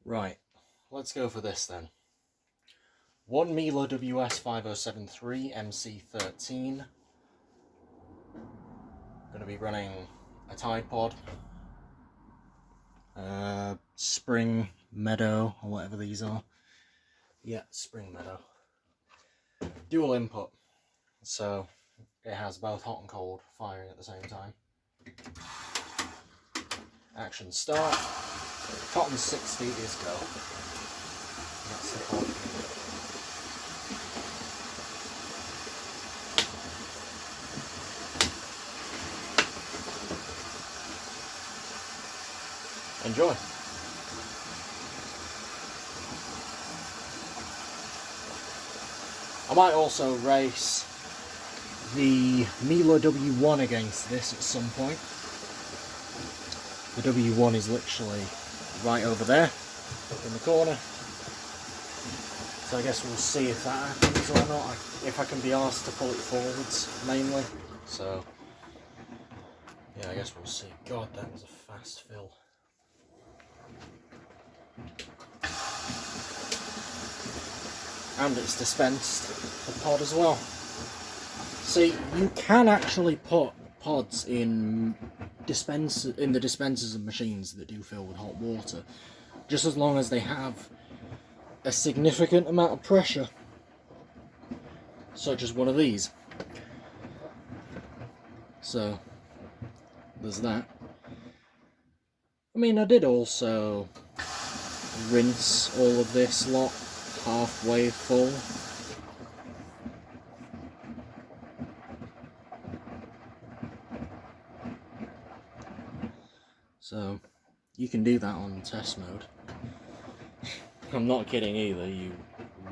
Right, let's go for this then. One Miele WS5073 MC13. Going to be running a Tide Pod, Spring Meadow, or whatever these are. Yeah, Spring Meadow. Dual input, so it has both hot and cold firing at the same time. Action start. Cotton 60 is go. That's the pod. Enjoy. I might also race the Miele W1 against this at some point. The W1 is literally right over there, up in the corner. So I guess we'll see if that happens or not, if I can be asked to pull it forwards, mainly. So, yeah, I guess we'll see. God, that was a fast fill. And it's dispensed the pod as well. See, you can actually put pods in the dispensers of machines that do fill with hot water, just as long as they have a significant amount of pressure, such as one of these. So there's that. I mean, I did also rinse all of this lot halfway full. So you can do that on test mode. I'm not kidding either, you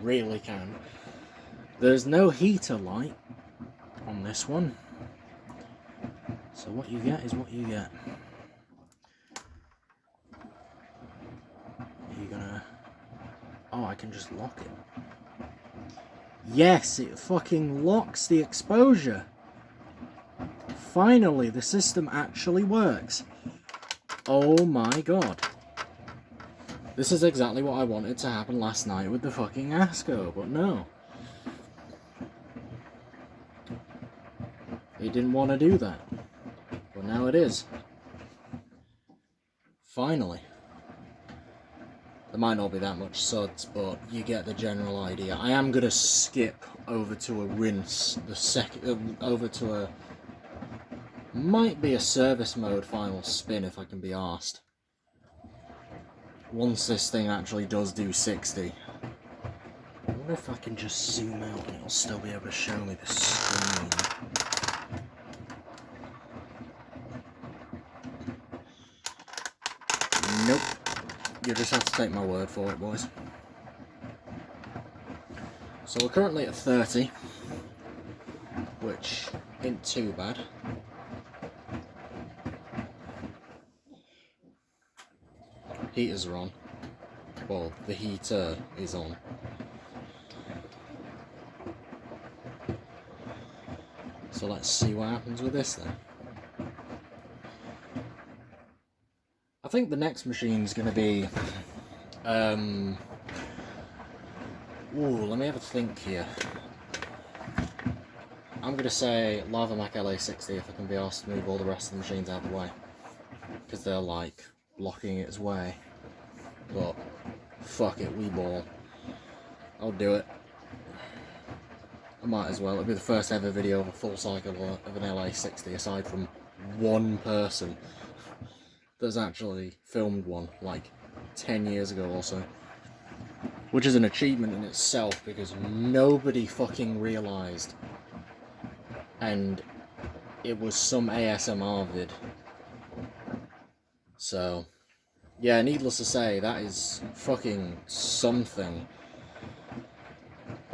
really can. There's no heater light on this one, so what you get is what you get. You're gonna... Oh, I can just lock it. Yes, it fucking locks the exposure. Finally, the system actually works. Oh my god. This is exactly what I wanted to happen last night with the fucking ASCO, but no. It didn't want to do that. But now it is. Finally. There might not be that much suds, but you get the general idea. I am going to skip over to a rinse, over to a... might be a service mode final spin if I can be arsed. Once this thing actually does do 60. I wonder if I can just zoom out and it'll still be able to show me the screen. Nope. You just have to take my word for it, boys. So we're currently at 30, which ain't too bad. Heaters are on. Well, the heater is on. So let's see what happens with this then. I think the next machine's going to be... Ooh, let me have a think here. I'm going to say Lava Mac LA60 if I can be asked to move all the rest of the machines out of the way. Because they're like blocking its way. But fuck it, we ball. I'll do it. I might as well. It'll be the first ever video of a full cycle of an LA60 aside from one person that's actually filmed one like 10 years ago or so. Which is an achievement in itself because nobody fucking realised. And it was some ASMR vid. So, yeah, needless to say, that is fucking something.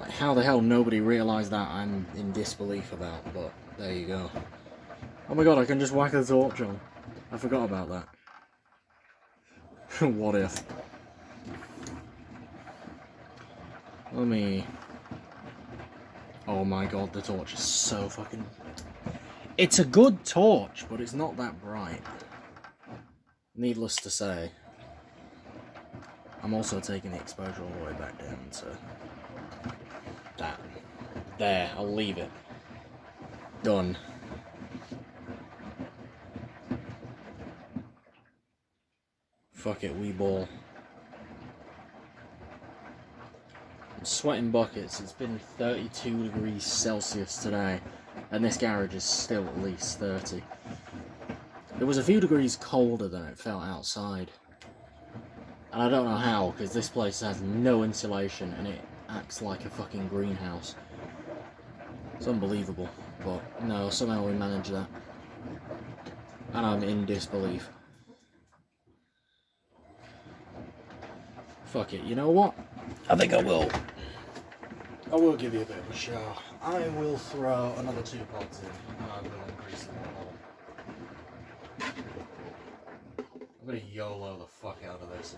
Like, how the hell nobody realised that, I'm in disbelief about, but there you go. Oh my god, I can just whack the torch on. I forgot about that. What if? Let me... Oh my god, the torch is so fucking... It's a good torch, but it's not that bright. Needless to say. I'm also taking the exposure all the way back down to that. There, I'll leave it. Done. Fuck it, wee ball. I'm sweating buckets. It's been 32 degrees Celsius today, and this garage is still at least 30. It was a few degrees colder than it felt outside. And I don't know how, because this place has no insulation and it acts like a fucking greenhouse. It's unbelievable, but no, somehow we managed that. And I'm in disbelief. Fuck it, you know what? I think I will give you a bit of a show. I will throw another 2 pods in, and I will increase the level. I'm gonna YOLO the fuck out of this.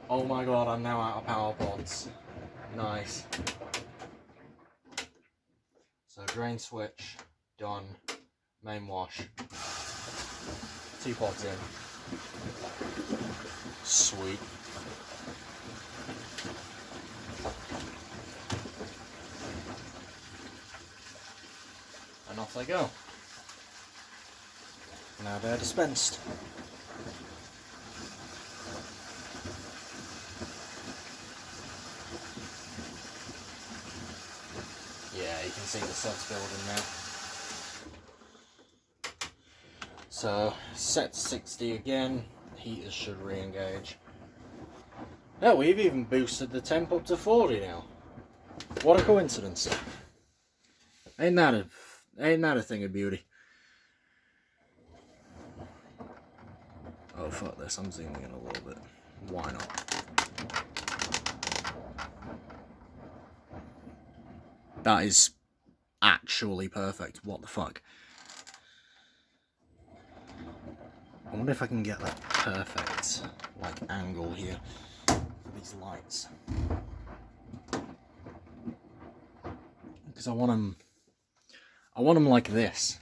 Oh my god, I'm now out of power pods. Nice. So drain switch, done. Main wash. 2 pods in. Sweet. And off they go. Now they're dispensed. Yeah, you can see the suds building now. So, set to 60 again, heaters should re-engage. Hell, we've even boosted the temp up to 40 now. What a coincidence. Ain't that a thing of beauty? Oh fuck this, I'm zooming in a little bit. Why not? That is actually perfect. What the fuck? I wonder if I can get that perfect, like, angle here for these lights. Because I want them like this.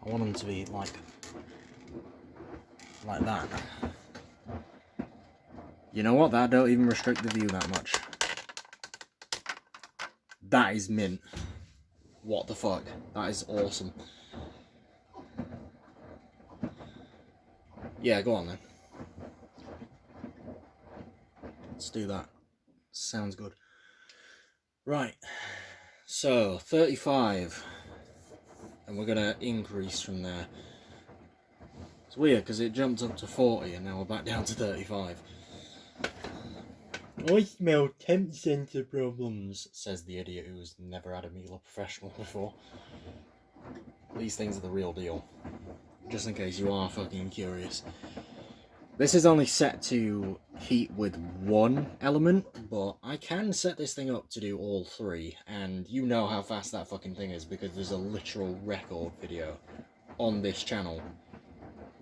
I want them to be like that. You know what? That don't even restrict the view that much. That is mint. What the fuck? That is awesome. Yeah, go on then. Let's do that. Sounds good. Right. So, 35. And we're going to increase from there. It's weird because it jumped up to 40 and now we're back down to 35. I smell temp sensor problems, says the idiot who's never had a Miele professional before. These things are the real deal. Just in case you are fucking curious. This is only set to heat with one element, but I can set this thing up to do all 3, and you know how fast that fucking thing is because there's a literal record video on this channel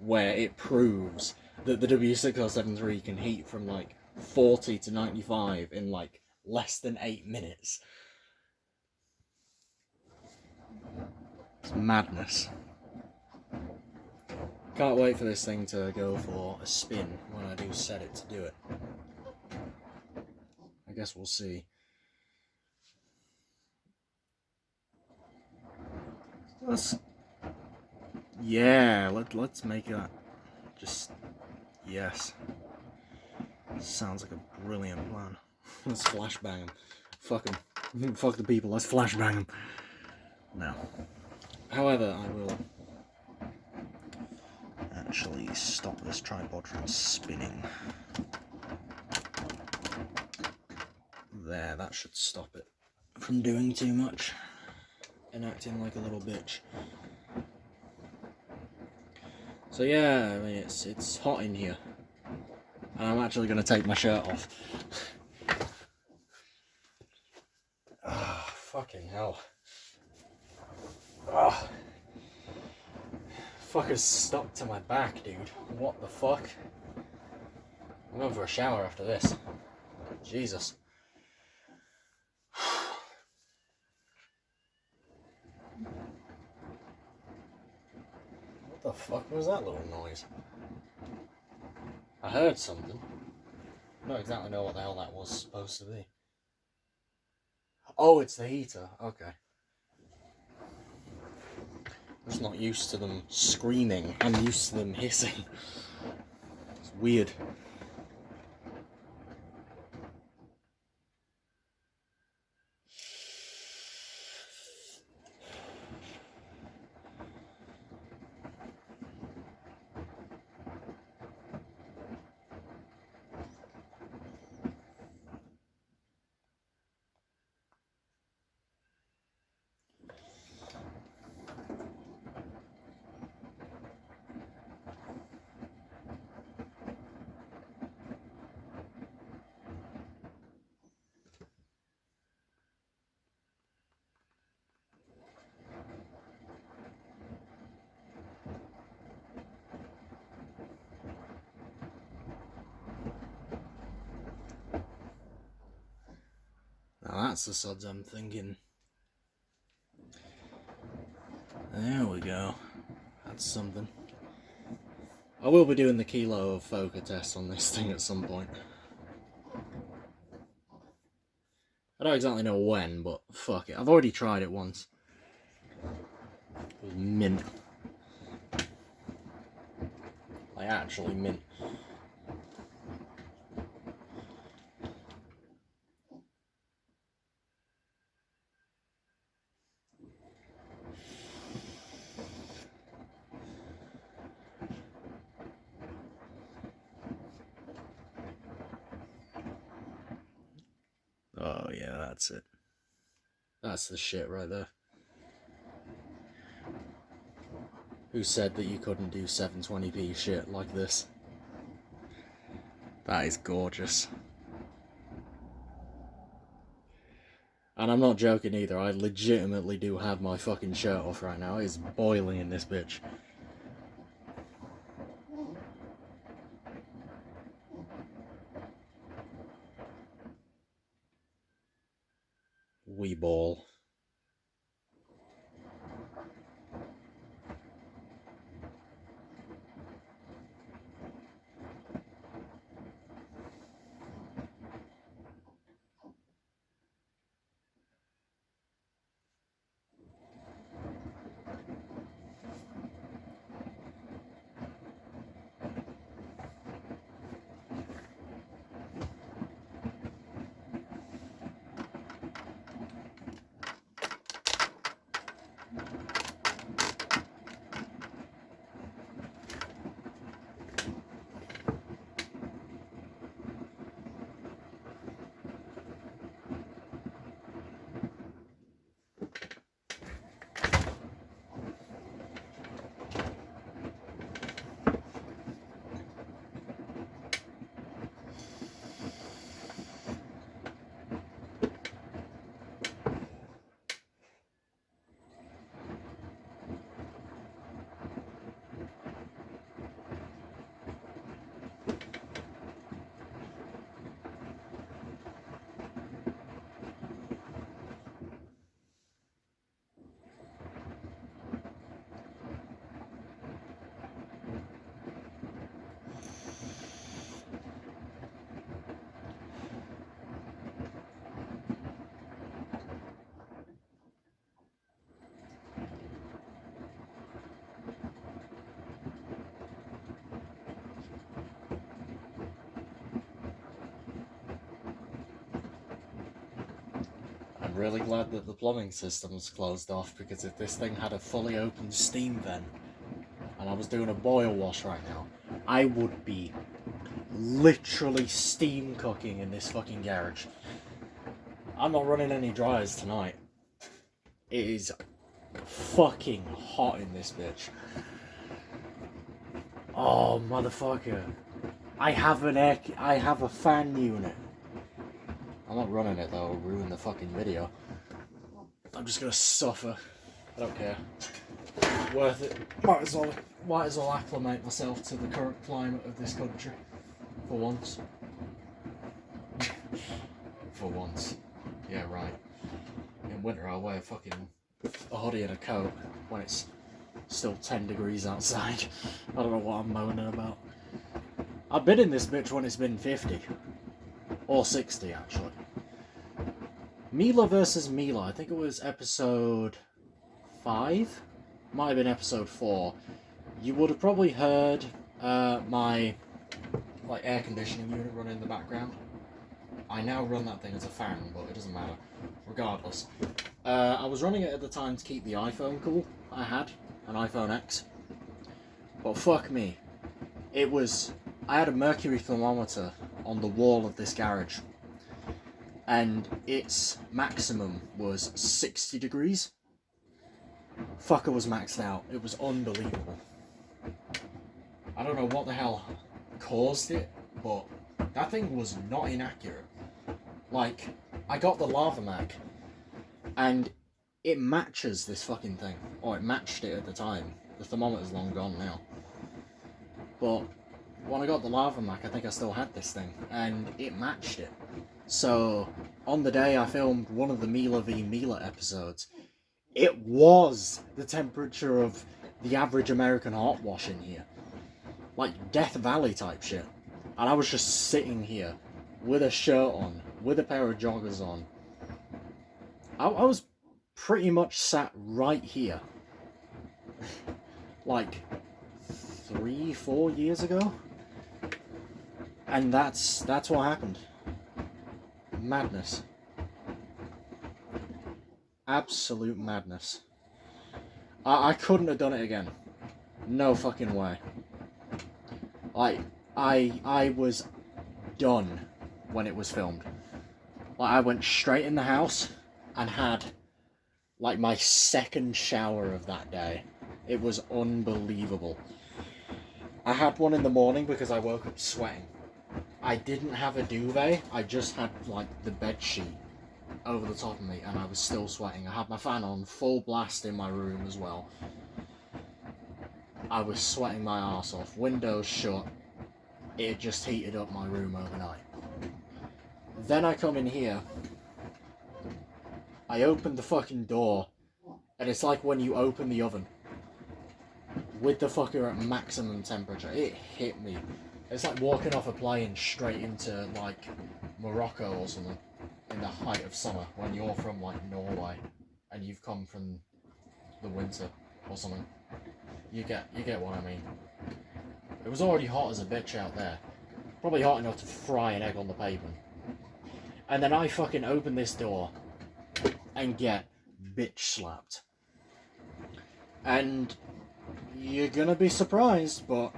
where it proves that the W6073 can heat from like 40 to 95 in like less than 8 minutes. It's madness. Can't wait for this thing to go for a spin when I do set it to do it. I guess we'll see. Let's make that just yes. Sounds like a brilliant plan. Let's flashbang them. Fuck them. Fuck the people. Let's flashbang them. No. However, I will actually stop this tripod from spinning. There, that should stop it from doing too much and acting like a little bitch. So yeah, I mean it's hot in here. And I'm actually going to take my shirt off. Ah, oh, fucking hell. Oh. Fucker's stuck to my back, dude. What the fuck? I'm going for a shower after this. Jesus. What What the fuck was that little noise? I heard something. I don't exactly know what the hell that was supposed to be. Oh, it's the heater. Okay. I'm just not used to them screaming. I'm used to them hissing. It's weird. Now that's the suds I'm thinking. There we go. That's something. I will be doing the kilo of Foca test on this thing at some point. I don't exactly know when, but fuck it. I've already tried it once. It was mint. Like, actually mint. Oh yeah, that's it. That's the shit right there. Who said that you couldn't do 720p shit like this? That is gorgeous. And I'm not joking either, I legitimately do have my fucking shirt off right now. It is boiling in this bitch. Wee ball. I'm really glad that the plumbing system's closed off, because if this thing had a fully open steam vent and I was doing a boil wash right now, I would be literally steam cooking in this fucking garage. I'm not running any dryers tonight. It is fucking hot in this bitch. Oh, motherfucker. I have a fan unit. I'm not running it though, it'll ruin the fucking video. I'm just gonna suffer. I don't care. It's worth it. Might as well acclimate myself to the current climate of this country. For once. For once. Yeah, right. In winter I'll wear fucking a hoodie and a coat when it's Still 10 degrees outside. I don't know what I'm moaning about. I've been in this bitch when it's been 50. Or 60, actually. Miele versus Miele. I think it was episode 5? Might have been episode 4. You would have probably heard my air conditioning unit running in the background. I now run that thing as a fan, but it doesn't matter. Regardless. I was running it at the time to keep the iPhone cool. I had an iPhone X. But fuck me. I had a mercury thermometer on the wall of this garage. And its maximum was 60 degrees. Fucker was maxed out. It was unbelievable. I don't know what the hell caused it, but that thing was not inaccurate. Like, I got the lava mag, and it matches this fucking thing. Or it matched it at the time. The thermometer's long gone now. But when I got the lava mag, I think I still had this thing, and it matched it. So, on the day I filmed one of the Miele v Miele episodes, it was the temperature of the average American hot wash in here. Like Death Valley type shit. And I was just sitting here with a shirt on, with a pair of joggers on. I was pretty much sat right here. Like 3-4 years ago. And that's what happened. Madness. Absolute madness. I couldn't have done it again. No fucking way. Like, I was done when it was filmed. Like, I went straight in the house and had, like, my second shower of that day. It was unbelievable. I had one in the morning because I woke up sweating. I didn't have a duvet, I just had, like, the bed sheet over the top of me, and I was still sweating. I had my fan on full blast in my room as well. I was sweating my arse off, windows shut. It just heated up my room overnight. Then I come in here, I open the fucking door, and it's like when you open the oven with the fucker at maximum temperature. It hit me. It's like walking off a plane straight into, like, Morocco or something in the height of summer when you're from, like, Norway and you've come from the winter or something. You get what I mean. It was already hot as a bitch out there. Probably hot enough to fry an egg on the pavement. And then I fucking open this door and get bitch slapped. And you're gonna be surprised, but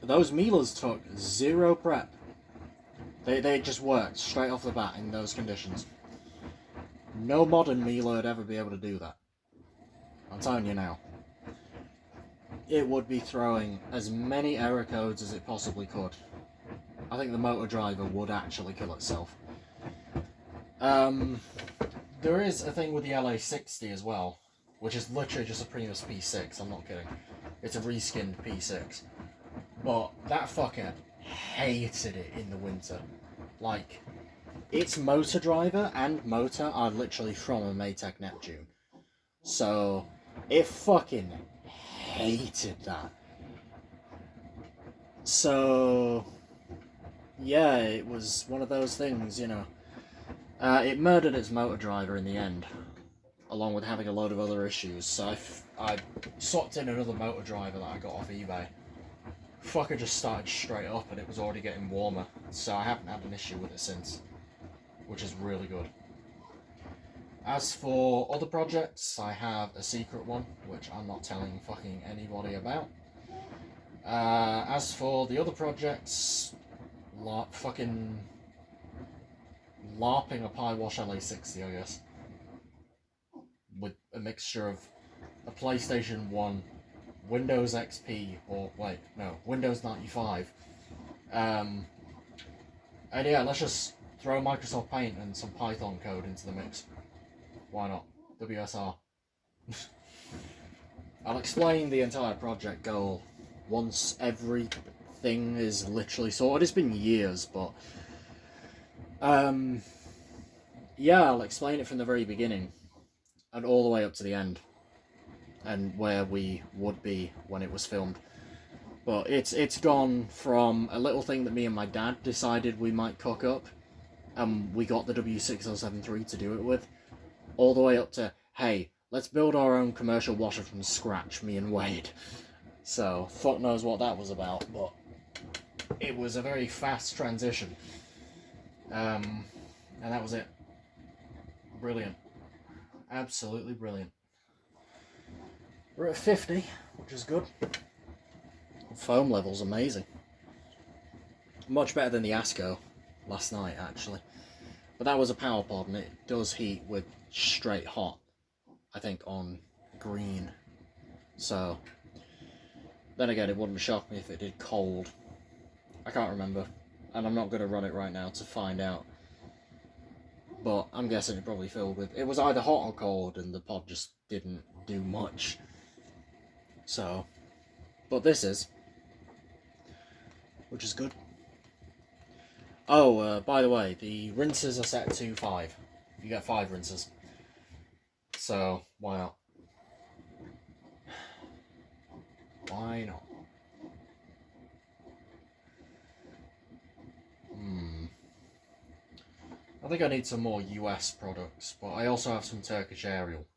those Mieles took zero prep. They just worked straight off the bat in those conditions. No modern Miele would ever be able to do that. I'm telling you now. It would be throwing as many error codes as it possibly could. I think the motor driver would actually kill itself. There is a thing with the LA60 as well, which is literally just a Primus P6, I'm not kidding. It's a reskinned P6. But that fucker hated it in the winter. Like, its motor driver and motor are literally from a Maytag Neptune. So, it fucking hated that. So, yeah, it was one of those things, you know. It murdered its motor driver in the end, along with having a load of other issues. So I swapped in another motor driver that I got off eBay. Fucker just started straight up and it was already getting warmer, so I haven't had an issue with it since, which is really good. As for other projects, I have a secret one, which I'm not telling fucking anybody about. As for the other projects, fucking LARPing a Piewash LA60, I guess, with a mixture of a PlayStation 1, Windows XP, or wait, no, Windows 95. And yeah, let's just throw Microsoft Paint and some Python code into the mix. Why not? WSR. I'll explain the entire project goal once everything is literally sorted. It's been years, but yeah, I'll explain it from the very beginning and all the way up to the end. and where we would be when it was filmed. But it's gone from a little thing that me and my dad decided we might cook up, and we got the W6073 to do it with, all the way up to, hey, let's build our own commercial washer from scratch, me and Wade. So, fuck knows what that was about, but it was a very fast transition. And that was it. Brilliant. Absolutely brilliant. We're at 50, which is good. Foam level's amazing. Much better than the Asco last night, actually. But that was a power pod, and it does heat with straight hot, I think, on green. So, then again, it wouldn't shock me if it did cold. I can't remember, and I'm not going to run it right now to find out. But I'm guessing it probably filled with... It was either hot or cold, and the pod just didn't do much. So, but this is, which is good. Oh, by the way, the rinses are set to 5. You get 5 rinses. So, why not? Why not? I think I need some more US products, but I also have some Turkish Ariel.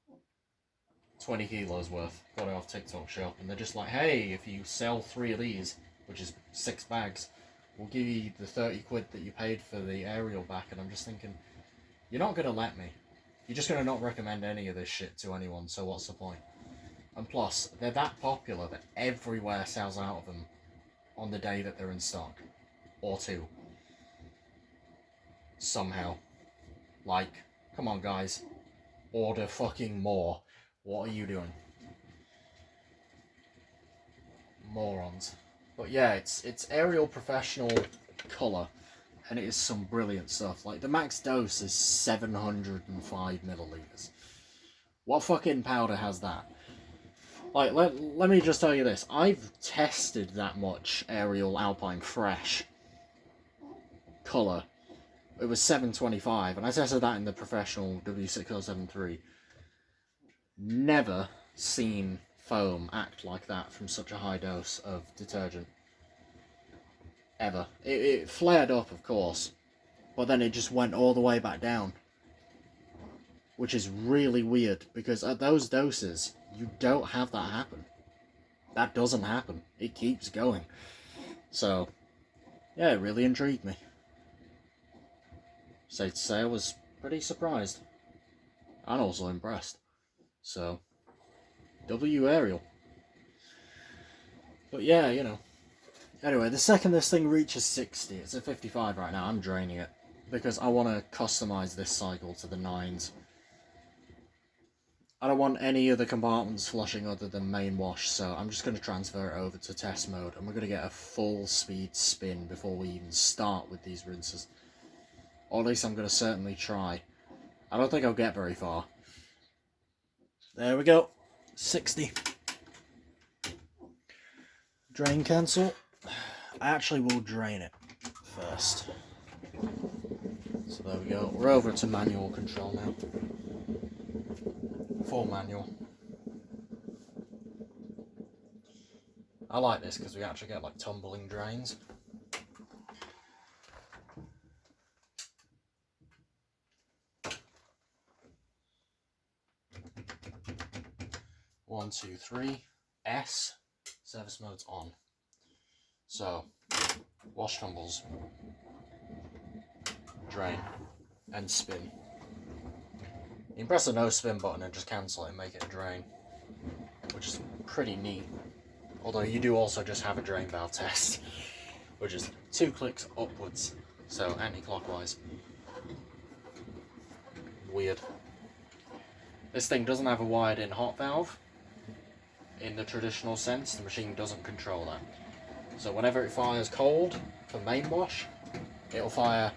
20 kilos worth. Got it off TikTok shop, and they're just like, hey, if you sell 3 of these, which is 6 bags, we'll give you the 30 quid that you paid for the Ariel back. And I'm just thinking, you're not going to let me. You're just going to not recommend any of this shit to anyone, so what's the point? And plus, they're that popular that everywhere sells out of them on the day that they're in stock. Or 2. Somehow. Like, come on guys. Order fucking more. What are you doing? Morons. But yeah, it's Ariel Professional colour, and it is some brilliant stuff. Like, the max dose is 705 millilitres. What fucking powder has that? Like, let me just tell you this. I've tested that much Ariel Alpine Fresh colour. It was 725, and I tested that in the Professional W6073. Never seen foam act like that from such a high dose of detergent. Ever. It flared up, of course, but then it just went all the way back down. Which is really weird, because at those doses, you don't have that happen. That doesn't happen. It keeps going. So, yeah, it really intrigued me. Safe to say, I was pretty surprised. And also impressed. So, W Ariel. But yeah, you know. Anyway, the second this thing reaches 60, it's at 55 right now, I'm draining it. Because I want to customise this cycle to the 9s. I don't want any other compartments flushing other than main wash, so I'm just going to transfer it over to test mode, and we're going to get a full speed spin before we even start with these rinses. Or at least I'm going to certainly try. I don't think I'll get very far. There we go. 60. Drain cancel. I actually will drain it first. So there we go. We're over to manual control now. Full manual. I like this because we actually get like tumbling drains. One, two, three. S. Service mode's on. So, wash tumbles, drain, and spin. You can press the no spin button and just cancel it and make it a drain, which is pretty neat. Although you do also just have a drain valve test, which is 2 clicks upwards, so anti-clockwise. Weird. This thing doesn't have a wired in hot valve. In the traditional sense, the machine doesn't control that. So whenever it fires cold for main wash, it'll fire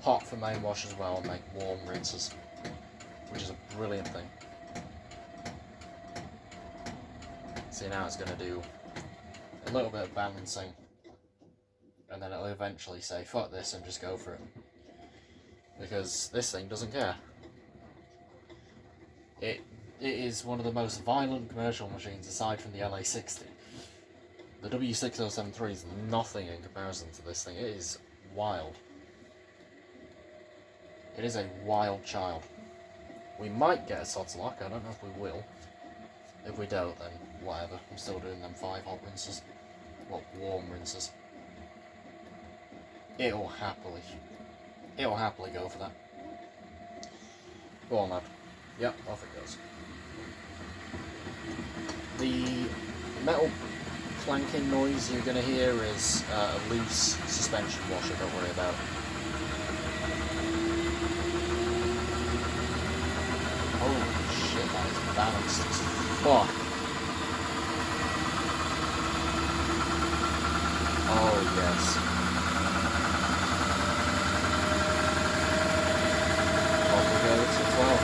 hot for main wash as well and make warm rinses, which is a brilliant thing. See, now it's going to do a little bit of balancing, and then it'll eventually say fuck this and just go for it, because this thing doesn't care. It it is one of the most violent commercial machines aside from the LA60. The W6073 is nothing in comparison to this thing. It is wild. It is a wild child. We might get a sod's luck, I don't know if we will. If we don't, then whatever. I'm still doing them 5 hot rinses. Well, warm rinses. It'll happily go for that. Go on, lad. Yep, off it goes. The metal clanking noise you're going to hear is a loose suspension washer, don't worry about it. Holy shit, that is balanced as fuck. Oh yes. Off we go to 12.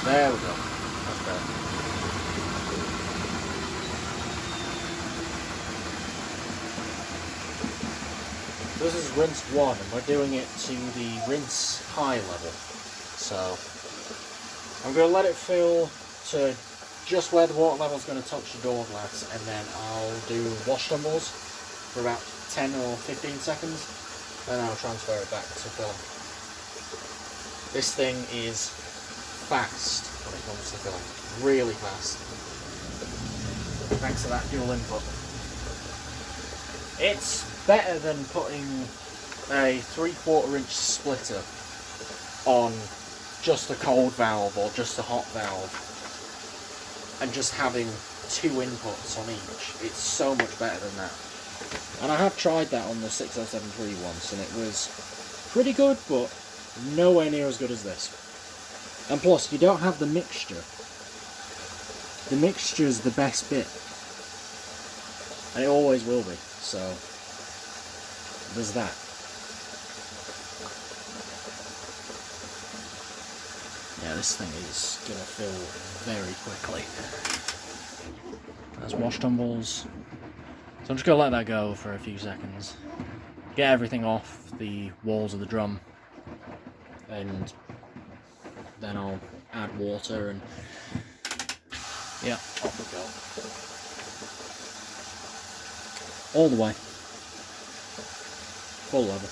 There we go. That's better. This is rinse 1, and we're doing it to the rinse high level. So I'm going to let it fill to just where the water level is going to touch the door glass, and then I'll do wash tumbles for about 10 or 15 seconds, and I'll transfer it back to film. This thing is fast when it comes to film, really fast, thanks to that dual input. It's better than putting a 3/4 inch splitter on just a cold valve or just a hot valve and just having 2 inputs on each. It's so much better than that. And I have tried that on the 6073 once, and it was pretty good, but nowhere near as good as this. And plus, you don't have the mixture. The mixture's the best bit. And it always will be, so there's that. Yeah, this thing is going to fill very quickly. There's wash tumbles. So I'm just going to let that go for a few seconds. Get everything off the walls of the drum. And then I'll add water and yeah, off we go. All the way. Full level.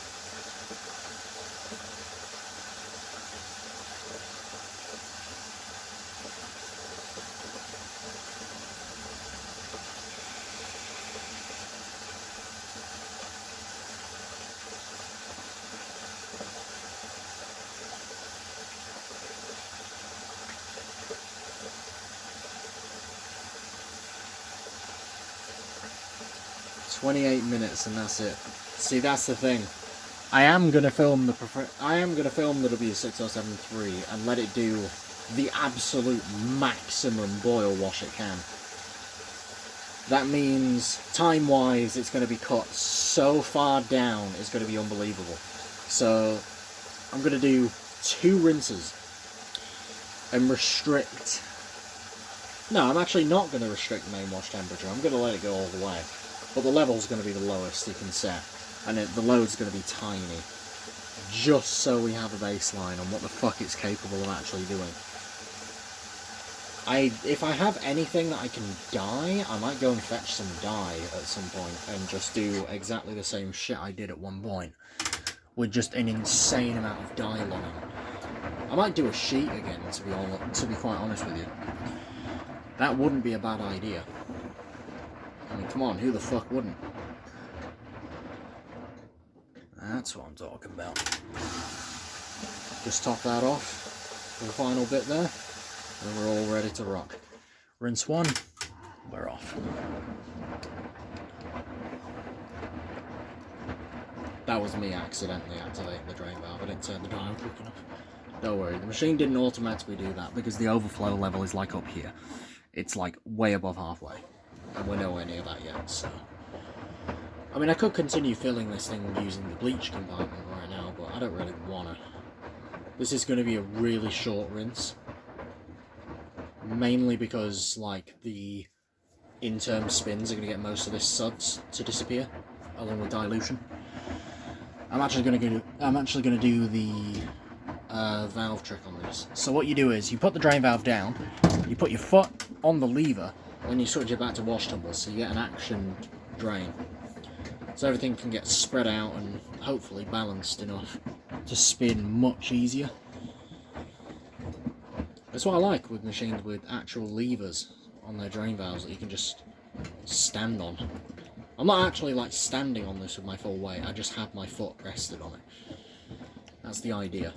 "28 minutes and that's it." See, that's the thing. I am gonna film the W6073 and let it do the absolute maximum boil wash it can. That means time-wise, it's going to be cut so far down, it's going to be unbelievable. So I'm going to do 2 rinses and restrict. No, I'm actually not going to restrict main wash temperature. I'm going to let it go all the way. But the level's going to be the lowest you can set, and the load's going to be tiny, just so we have a baseline on what the fuck it's capable of actually doing. If I have anything that I can dye, I might go and fetch some dye at some point and just do exactly the same shit I did at one point, with just an insane amount of dye lining. I might do a sheet again, to be quite honest with you. That wouldn't be a bad idea. I mean, come on, who the fuck wouldn't? That's what I'm talking about. Just top that off for the final bit there, and we're all ready to rock. Rinse 1, we're off. That was me accidentally activating the drain valve. I didn't turn the dial quick enough. Don't worry, the machine didn't automatically do that because the overflow level is like up here. It's like way above halfway, and we're nowhere near that yet, so... I mean, I could continue filling this thing using the bleach compartment right now, but I don't really want to. This is going to be a really short rinse. Mainly because, like, the in-term spins are going to get most of this suds to disappear, along with dilution. I'm actually going to do the valve trick on this. So what you do is, you put the drain valve down, you put your foot on the lever, and you switch it back to wash tumbles, so you get an action drain. So everything can get spread out and hopefully balanced enough to spin much easier. That's what I like with machines with actual levers on their drain valves that you can just stand on. I'm not actually like standing on this with my full weight, I just have my foot rested on it. That's the idea.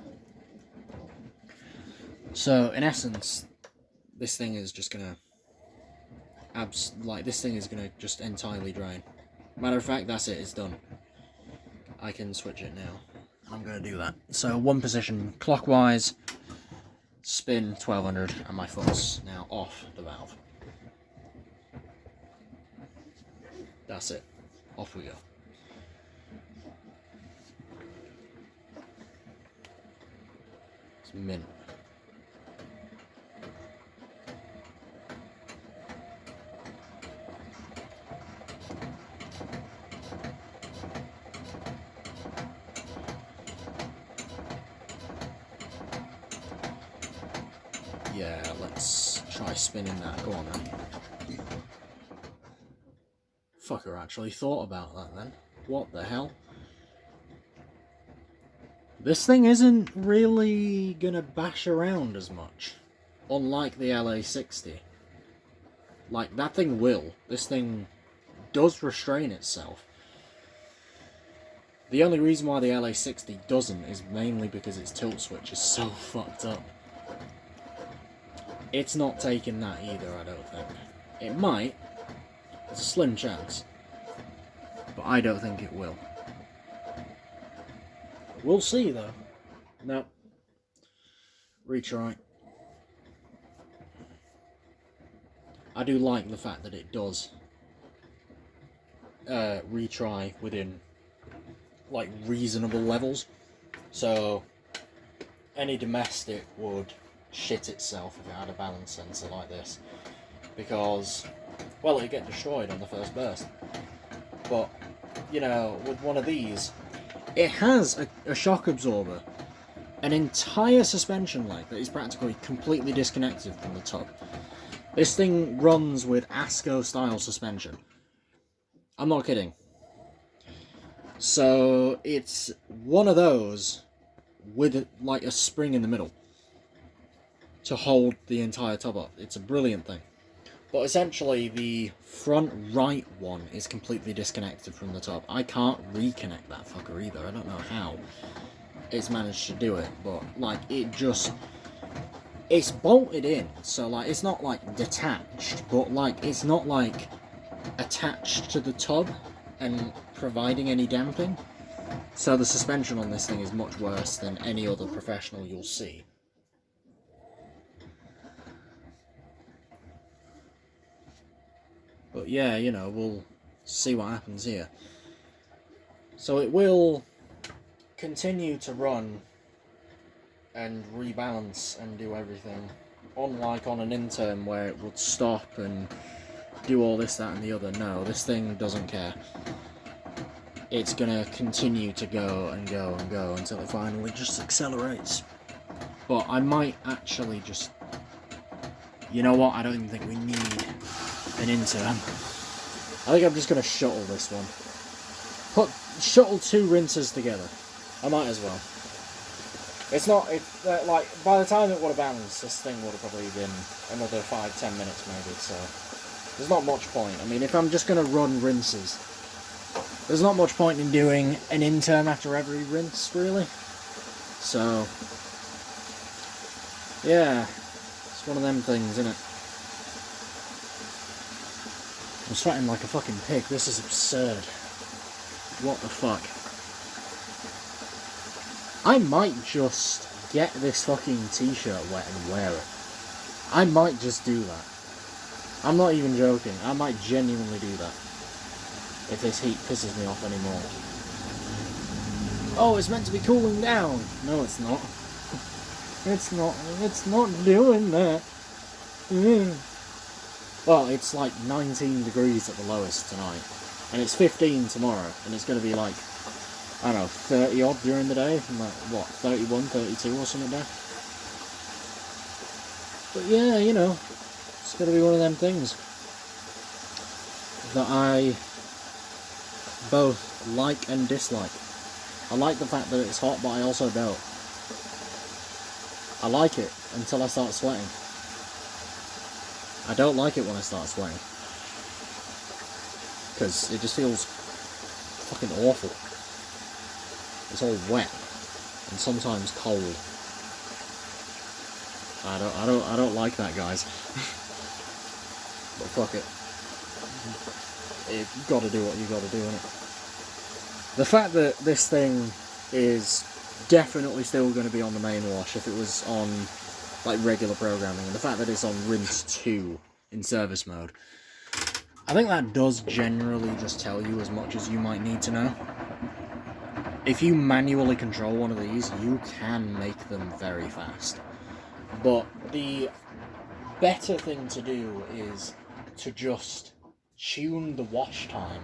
So in essence, this thing is just gonna just entirely drain. Matter of fact, that's it, it's done. I can switch it now. I'm going to do that. So one position clockwise, spin 1200, and my foot's now off the valve. That's it. Off we go. It's mint. Yeah, let's try spinning that. Go on then. Fucker actually thought about that then. What the hell? This thing isn't really gonna bash around as much. Unlike the LA60. Like, that thing will. This thing does restrain itself. The only reason why the LA60 doesn't is mainly because its tilt switch is so fucked up. It's not taking that either, I don't think. It might. There's a slim chance. But I don't think it will. We'll see, though. No. Retry. I do like the fact that it does retry within, like, reasonable levels. So, any domestic would shit itself if it had a balance sensor like this, because, well, it'd get destroyed on the first burst. But, you know, with one of these, it has a shock absorber, an entire suspension leg that is practically completely disconnected from the tub. This thing runs with ASCO style suspension. I'm not kidding. So it's one of those with like a spring in the middle to hold the entire tub up. It's a brilliant thing. But essentially the front right one is completely disconnected from the tub. I can't reconnect that fucker either. I don't know how it's managed to do it, but like it's bolted in, so like it's not like detached, but like it's not like attached to the tub and providing any damping. So the suspension on this thing is much worse than any other professional you'll see. But yeah, you know, we'll see what happens here. So it will continue to run and rebalance and do everything, unlike on an intern where it would stop and do all this, that and the other. No, this thing doesn't care. It's gonna continue to go and go and go until it finally just accelerates. But I might actually just, you know what, I don't even think we need an intern. I think I'm just gonna shuttle this one. Shuttle two rinses together. I might as well. It's not, like, by the time it would have balanced, this thing would have probably been another 5-10 minutes maybe, so there's not much point. I mean, if I'm just going to run rinses, there's not much point in doing an intern after every rinse, really. So, yeah, it's one of them things, isn't it? I'm sweating like a fucking pig. This is absurd. What the fuck? I might just get this fucking t-shirt wet and wear it. I might just do that. I'm not even joking. I might genuinely do that. If this heat pisses me off anymore. Oh, it's meant to be cooling down. No, it's not. It's not doing that. Well, it's like 19 degrees at the lowest tonight. And it's 15 tomorrow. And it's going to be like, I don't know, 30 odd during the day. Like, what, 31, 32 or something there. But yeah, you know, it's going to be one of them things that I both like and dislike. I like the fact that it's hot, but I also don't. I like it until I start sweating. I don't like it when I start sweating. Because it just feels fucking awful. It's all wet and sometimes cold. I don't like that, guys. But fuck it. You've got to do what you got to do, innit? The fact that this thing is definitely still going to be on the main wash if it was on like regular programming, and the fact that it's on rinse 2 in service mode, I think that does generally just tell you as much as you might need to know. If you manually control one of these, you can make them very fast. But the better thing to do is to just tune the wash time,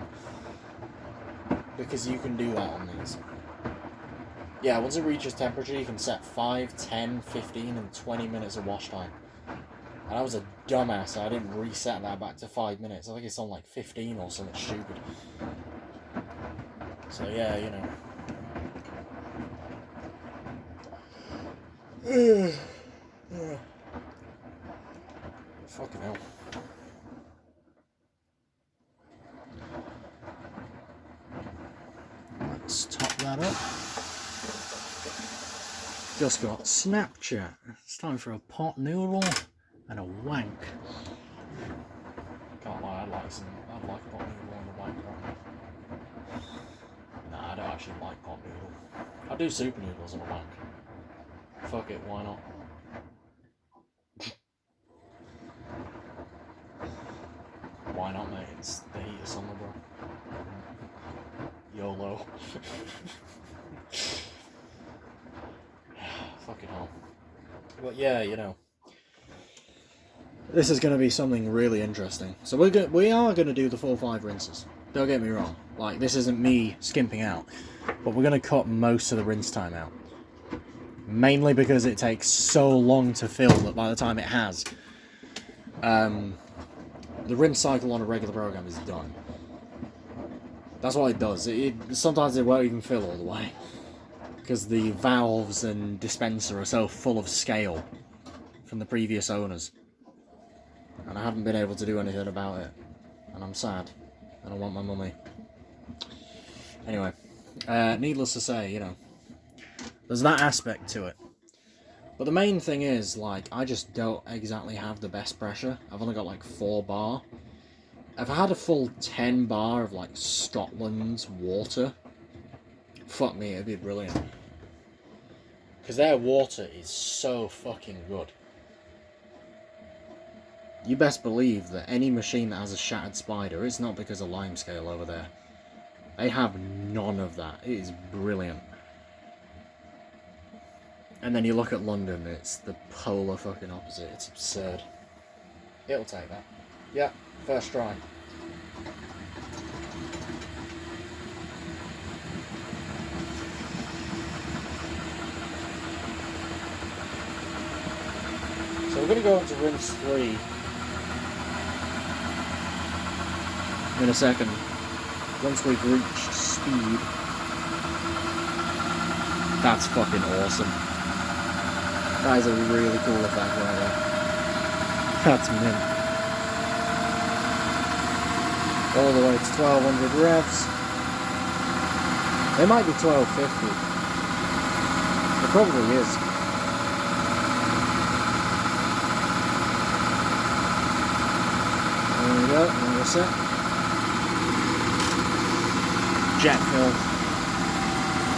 because you can do that on these. Yeah, once it reaches temperature, you can set 5, 10, 15, and 20 minutes of wash time. And I was a dumbass, I didn't reset that back to 5 minutes. I think it's on like 15 or something stupid. So yeah, you know. Yeah. Fucking hell. Let's top that up. Just got Snapchat. It's time for a pot noodle and a wank. Can't lie, I'd like a pot noodle and a wank right now. Nah, I don't actually like pot noodle. I do super noodles and a wank. Fuck it, why not? Why not, mate? It's the heat of summer, bro. YOLO. Fucking hell. But yeah, you know. This is going to be something really interesting. So we are going to do the full 5 rinses. Don't get me wrong. Like, this isn't me skimping out. But we're going to cut most of the rinse time out. Mainly because it takes so long to fill that by the time it has, the rinse cycle on a regular program is done. That's what it does. Sometimes it won't even fill all the way, because the valves and dispenser are so full of scale from the previous owners. And I haven't been able to do anything about it. And I'm sad. And I want my money. Anyway, needless to say, you know, there's that aspect to it. But the main thing is, like, I just don't exactly have the best pressure. I've only got like 4 bar. If I had a full 10 bar of like Scotland's water, fuck me, it'd be brilliant. Because their water is so fucking good. You best believe that any machine that has a shattered spider, it's not because of limescale over there. They have none of that. It is brilliant. And then you look at London, it's the polar fucking opposite. It's absurd. It'll take that. Yeah, first try. So we're going to go into rinse 3 in a second, once we've reached speed. That's fucking awesome. That is a really cool effect right there. That's mint. All the way to 1200 revs. They might be 1250. It probably is. There we go, another set. Jet fill.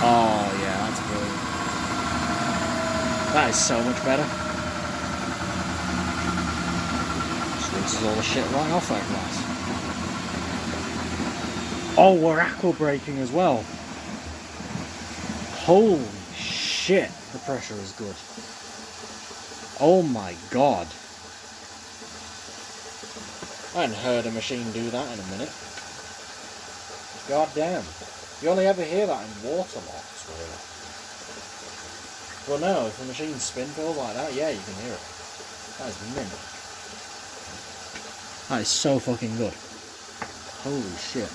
Oh yeah, that's brilliant. That is so much better. Just rinses all the shit right off that glass. Oh, we're aqua braking as well. Holy shit, the pressure is good. Oh my god. I hadn't heard a machine do that in a minute. God damn. You only ever hear that in water locks, really. Well no, if the machine spin fills like that, yeah, you can hear it. That is mint. That is so fucking good. Holy shit.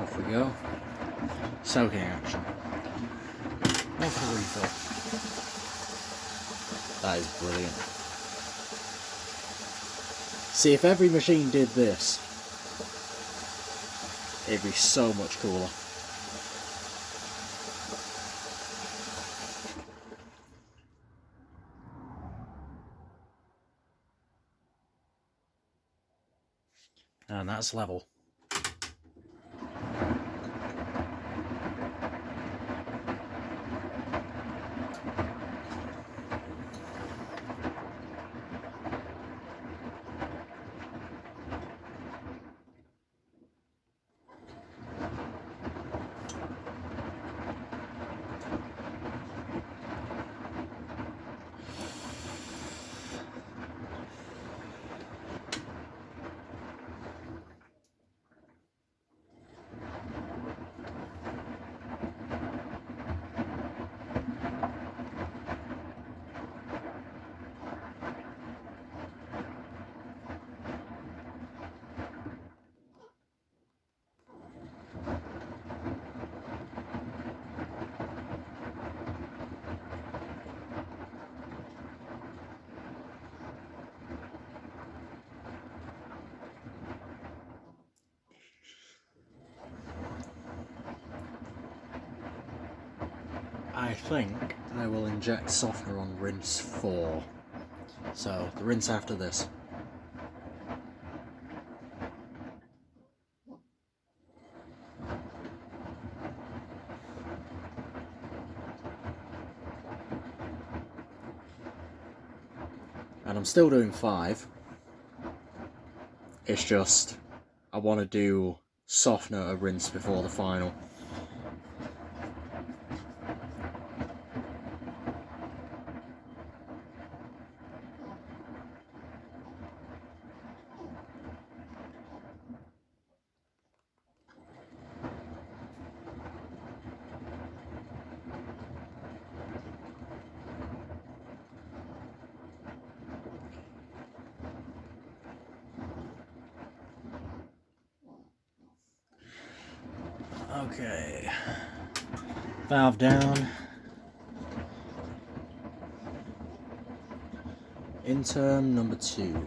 Off we go. Soaking action. Off the refill. That is brilliant. See, if every machine did this, it'd be so much cooler. And that's level. I think I will inject softener on rinse 4. So, the rinse after this. And I'm still doing 5. It's just, I want to do softener a rinse before the final. Okay, valve down, intern number 2,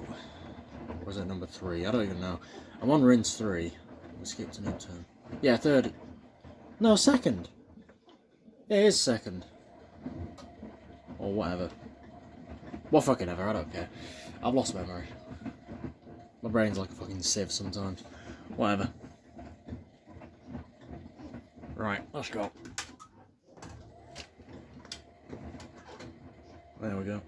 or is it number 3? I don't even know. I'm on rinse 3. We skipped an intern. Yeah, third. No, second. It is second. Or whatever. Well, fucking ever, I don't care. I've lost memory. My brain's like a fucking sieve sometimes. Whatever. Right, let's go. There we go.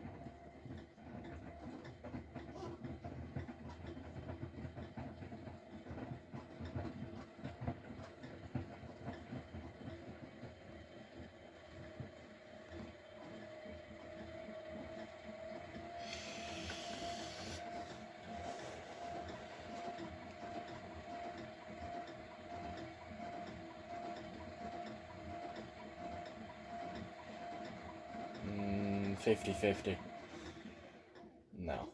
Mm, 50-50. No.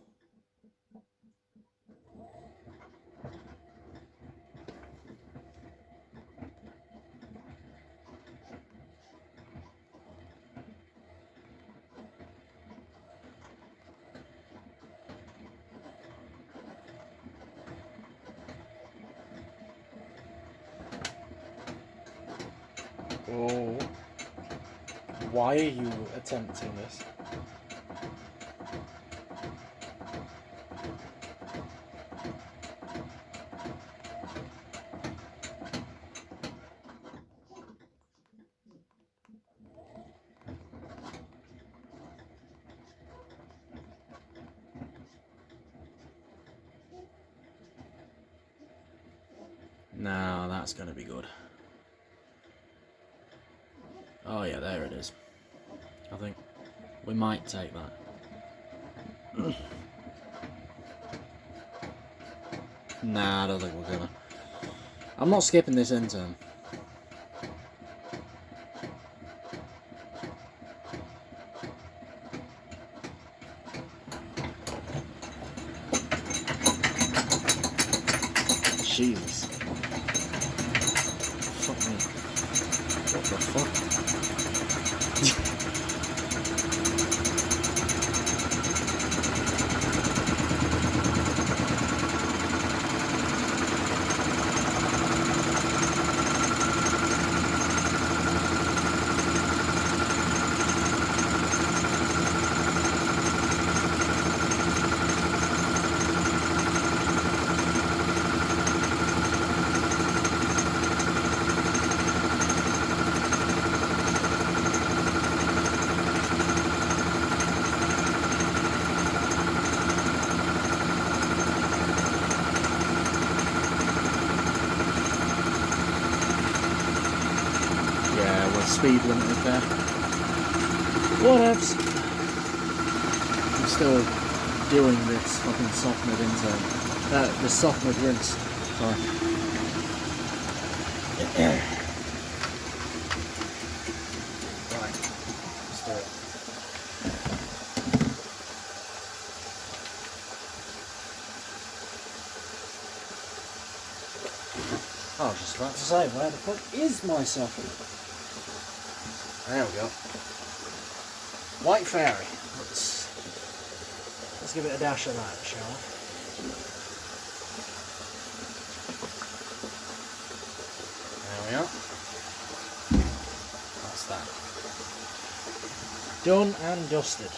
Oh. Why are you attempting this? No, that's gonna be good. Oh yeah, there it is. I think we might take that. Nah, I don't think we're gonna. I'm not skipping this intern. Jesus. Fuck me. What the fuck? Speed limited there. Whatevs. I'm still doing this fucking soft mid intern. This soft mid rinse. Sorry. Right. Let's do it. I was just about to say, where the fuck is my soft? There we go. White Fairy. Let's give it a dash of that, shall we? There we are. That's that. Done and dusted.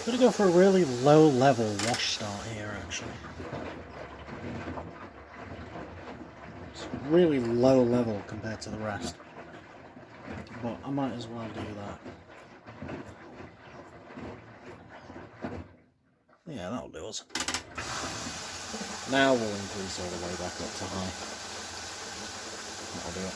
I'm going to go for a really low level wash start here actually. It's really low level compared to the rest. But I might as well do that. Yeah, that'll do us. Now we'll increase all the way back up to high. That'll do it.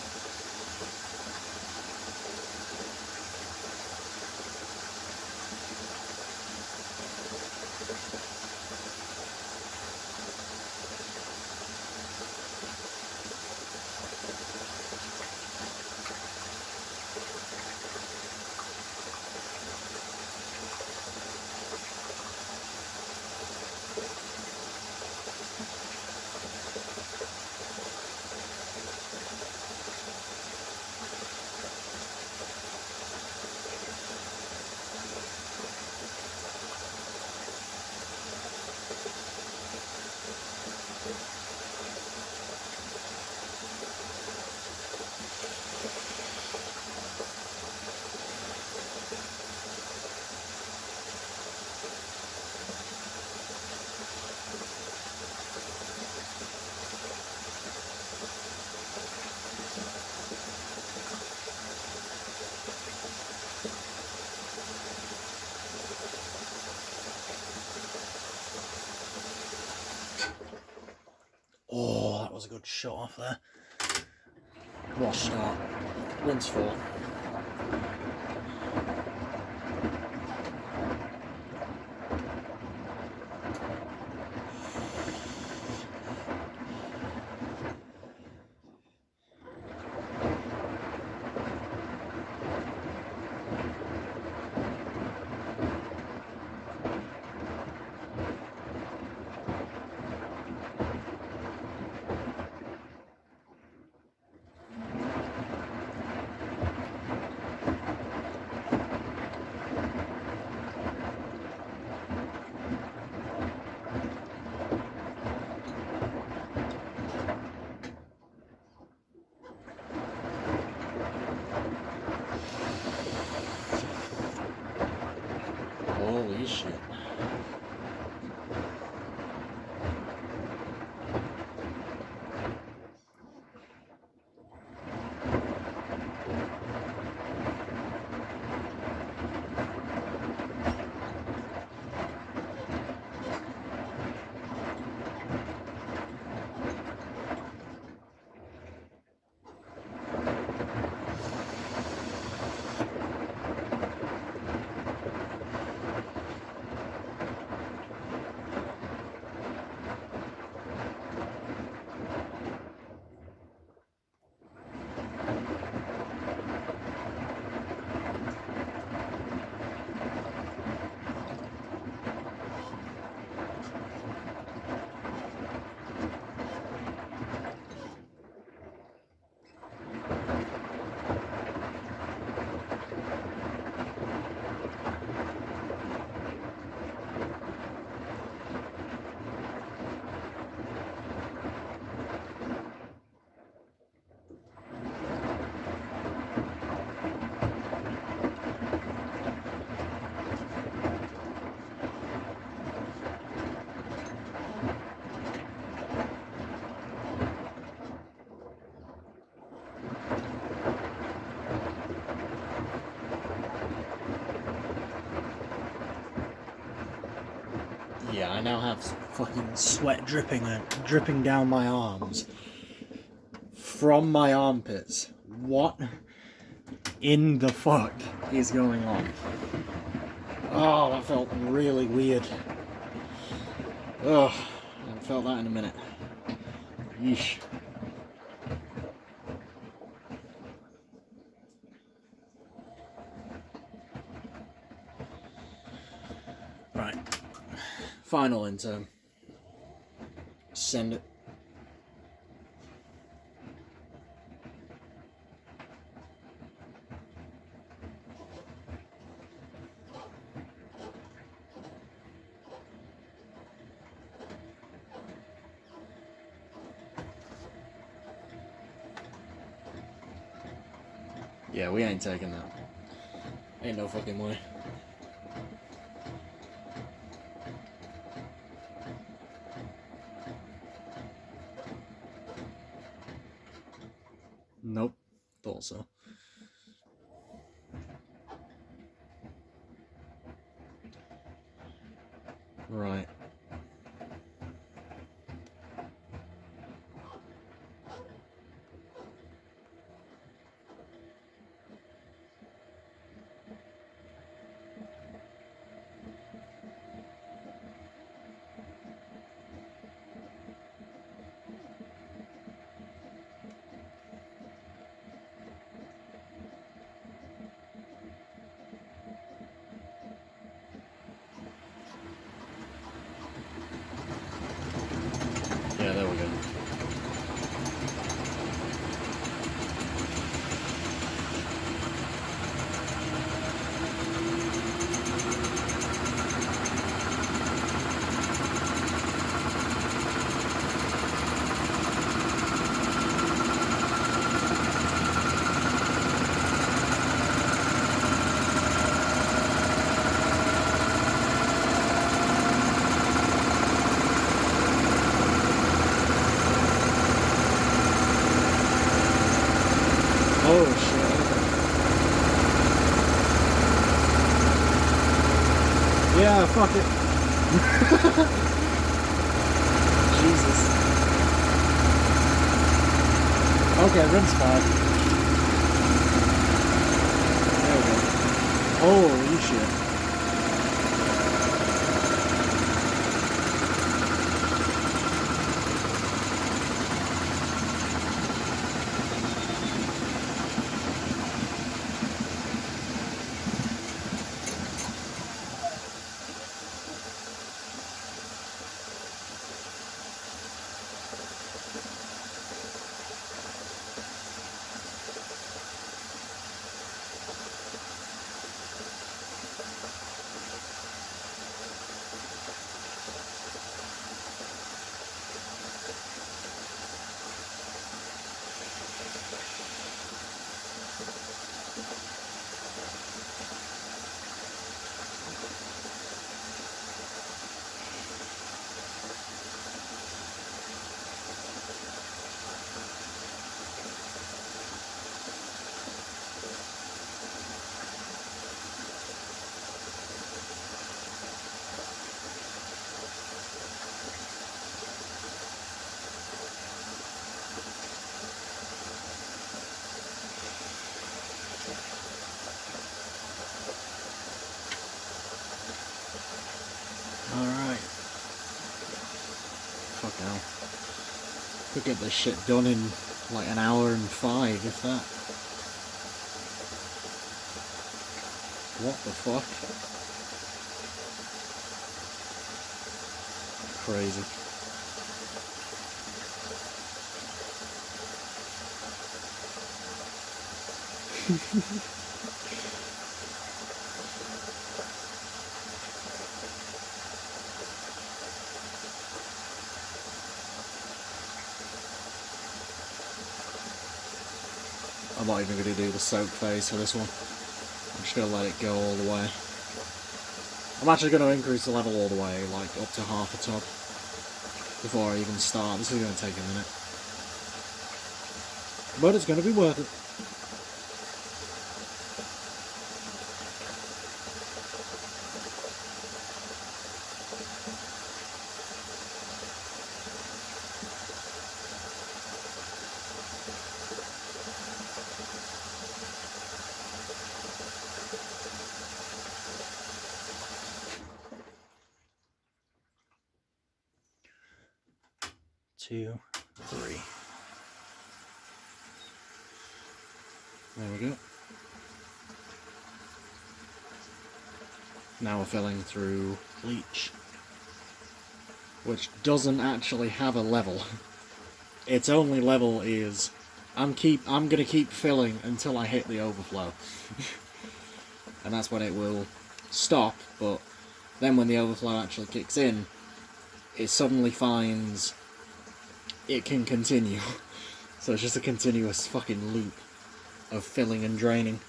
Oh, that was a good shot off there. Wash start. Rinse 4. Holy shit. Yeah, I now have fucking sweat dripping down my arms from my armpits. What in the fuck is going on? Oh, that felt really weird. Oh, I haven't felt that in a minute. Yeesh. Right. Final intern. Send it. Yeah, we ain't taking that. Ain't no fucking way. Nope. Thought so. Right. Yeah, there we go. Oh shit. Yeah, fuck it. Jesus. Okay, rinse bag. There we go. Holy shit. Alright. Fuck hell. Could get this shit done in like an hour and 5, if that. What the fuck? Crazy. I'm not even going to do the soak phase for this one. I'm just going to let it go all the way. I'm actually going to increase the level all the way, like up to half a tub, before I even start. This is going to take a minute. But it's going to be worth it. Two, three. There we go. Now we're filling through bleach, which doesn't actually have a level. Its only level is I'm gonna keep filling until I hit the overflow. And that's when it will stop, but then when the overflow actually kicks in, it suddenly finds it can continue. So it's just a continuous fucking loop of filling and draining.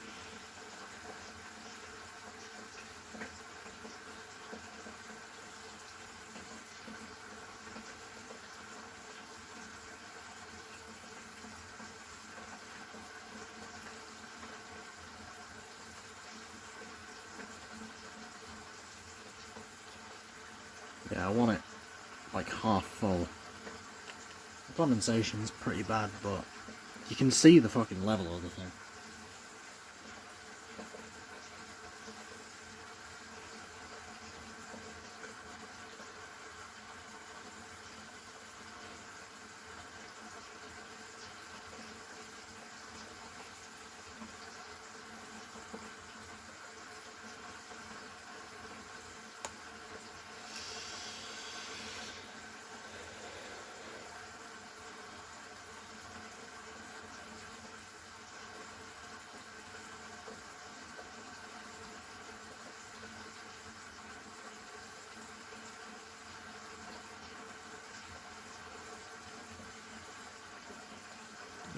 Yeah, I want it like half full. The condensation's pretty bad, but you can see the fucking level of the thing.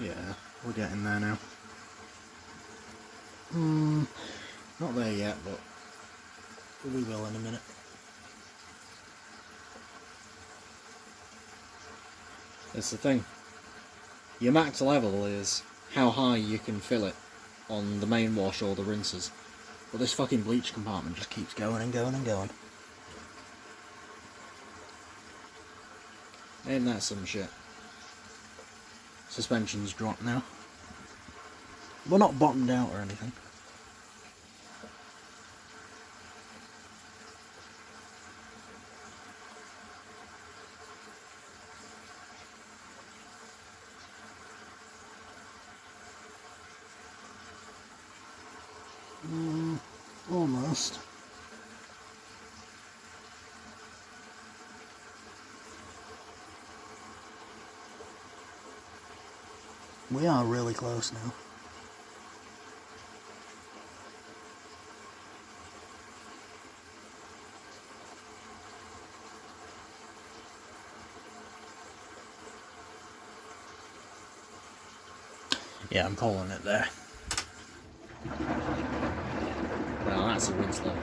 Yeah, we're getting there now. Not there yet, but we will in a minute. That's the thing. Your max level is how high you can fill it on the main wash or the rinsers. But this fucking bleach compartment just keeps going and going and going. Ain't that some shit? Suspension's dropped now. We're not bottomed out or anything. Almost. We are really close now. Yeah, I'm calling it there. Well, that's a rinse level.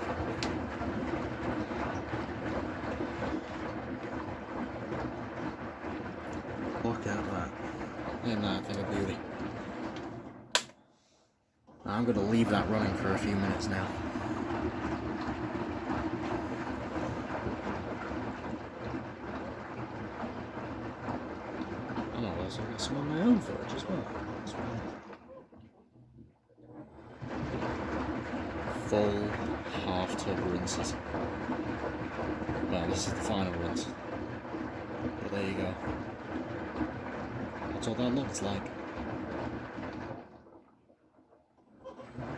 Look at that. Isn't that a thing of beauty? I'm going to leave that running for a few minutes now. Oh, I've also got some on my own footage as well. Full half tub rinses. Well, this is the final rinse. But there you go. That's what that looks like.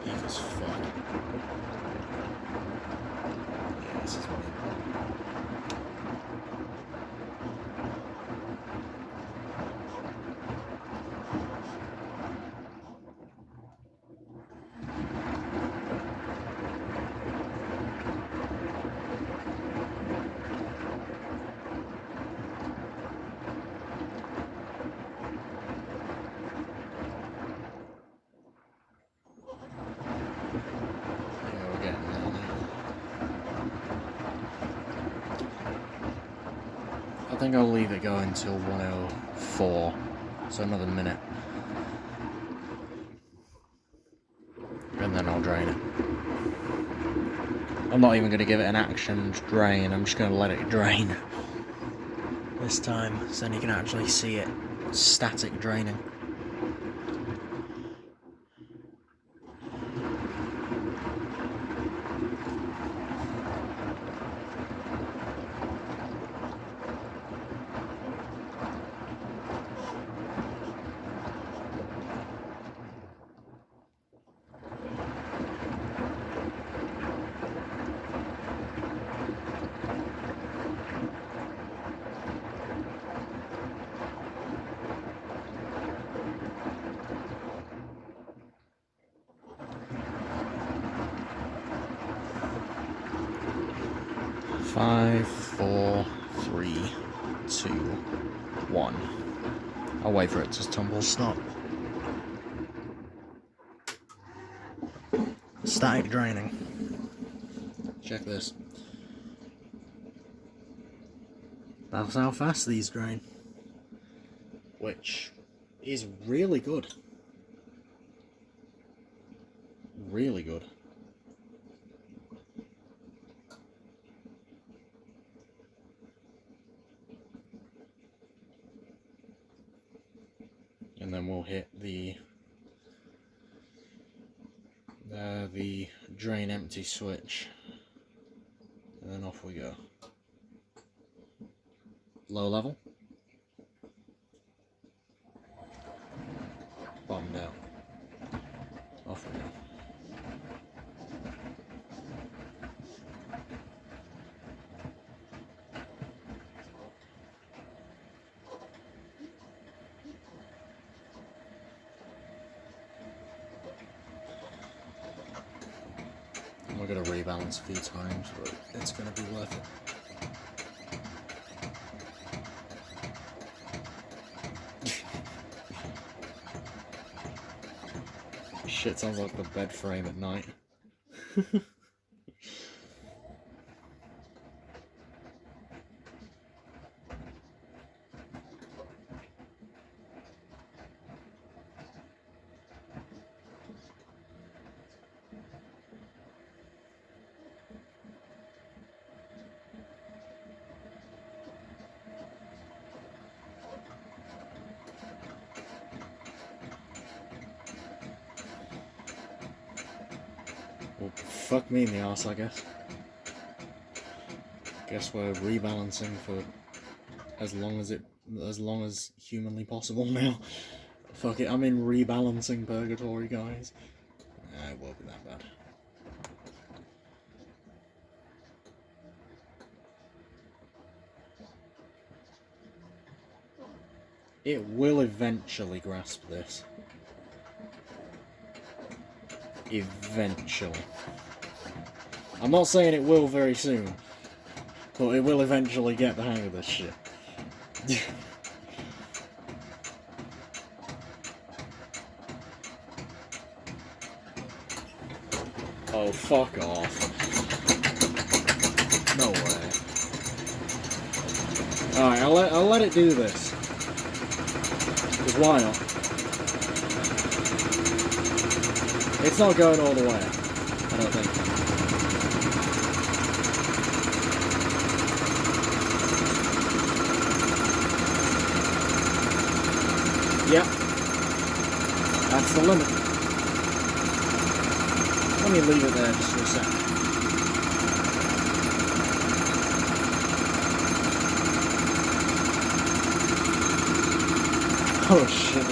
Deep as fuck. Yeah, this is really important. I think I'll leave it going until 104, so another minute. And then I'll drain it. I'm not even going to give it an actioned drain, I'm just going to let it drain. This time, so then you can actually see it static draining. Five, 4, 3, 2, 1. I'll wait for it to tumble stop. Static draining. Check this. That's how fast these drain. Which is really good. Really good. And then we'll hit the drain empty switch, and then off we go. Low level, bottom down, off we go. We're going to rebalance a few times, but it's going to be worth it. Shit sounds like the bed frame at night. Well, fuck me in the arse, I guess. Guess we're rebalancing for as long as humanly possible now. Fuck it, I'm in rebalancing purgatory, guys. It won't be that bad. It will eventually grasp this. Eventually. I'm not saying it will very soon, but it will eventually get the hang of this shit. Oh, fuck off. No way. Alright, I'll let it do this. Because why not? It's not going all the way, I don't think. Yep. That's the limit. Let me leave it there just for a sec. Oh shit,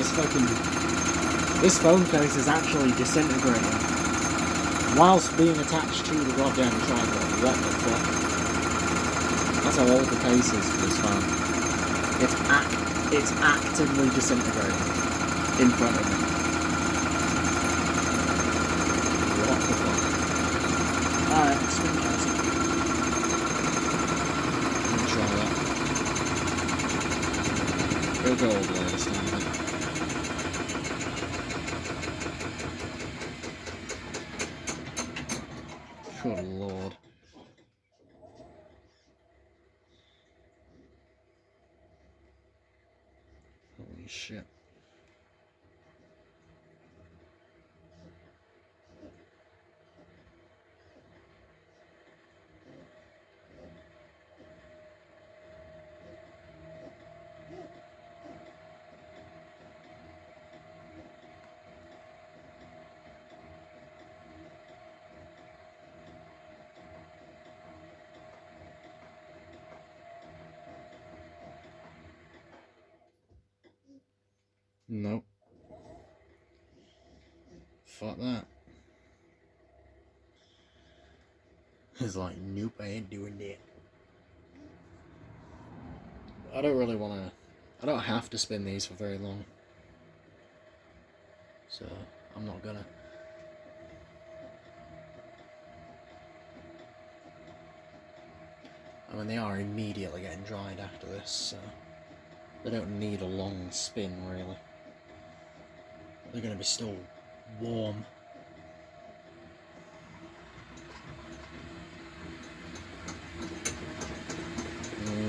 this phone case is actually disintegrating whilst being attached to the goddamn tripod. What the fuck? That's how old the case is for this phone. It's actively disintegrating in front of me. What the fuck? Alright, spin cancel. Let me try that. It'll go all the way this time, I think. Good lord. Holy shit. Nope. Fuck that. It's like, nope, I ain't doing that. I don't really want to... I don't have to spin these for very long. So, I'm not gonna. I mean, they are immediately getting dried after this, so... They don't need a long spin, really. They're gonna be still warm.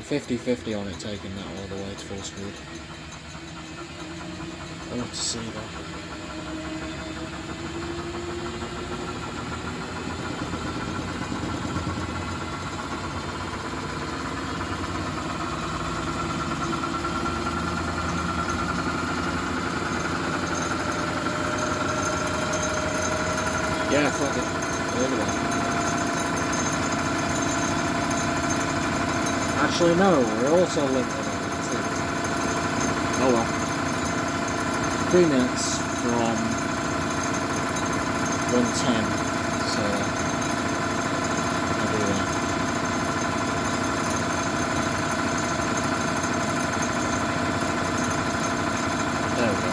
50-50 on it taking that all the way to full speed. I'll have to see that. Yeah, fuck it. All the way. Actually, no, we're also limited on it too. Oh well. 3 minutes from 110, so I'll do that. There we go.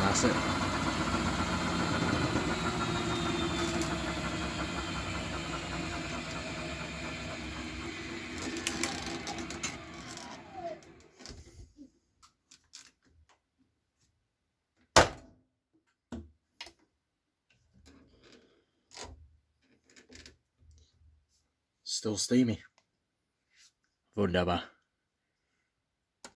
That's it. Still steamy. Wunderbar.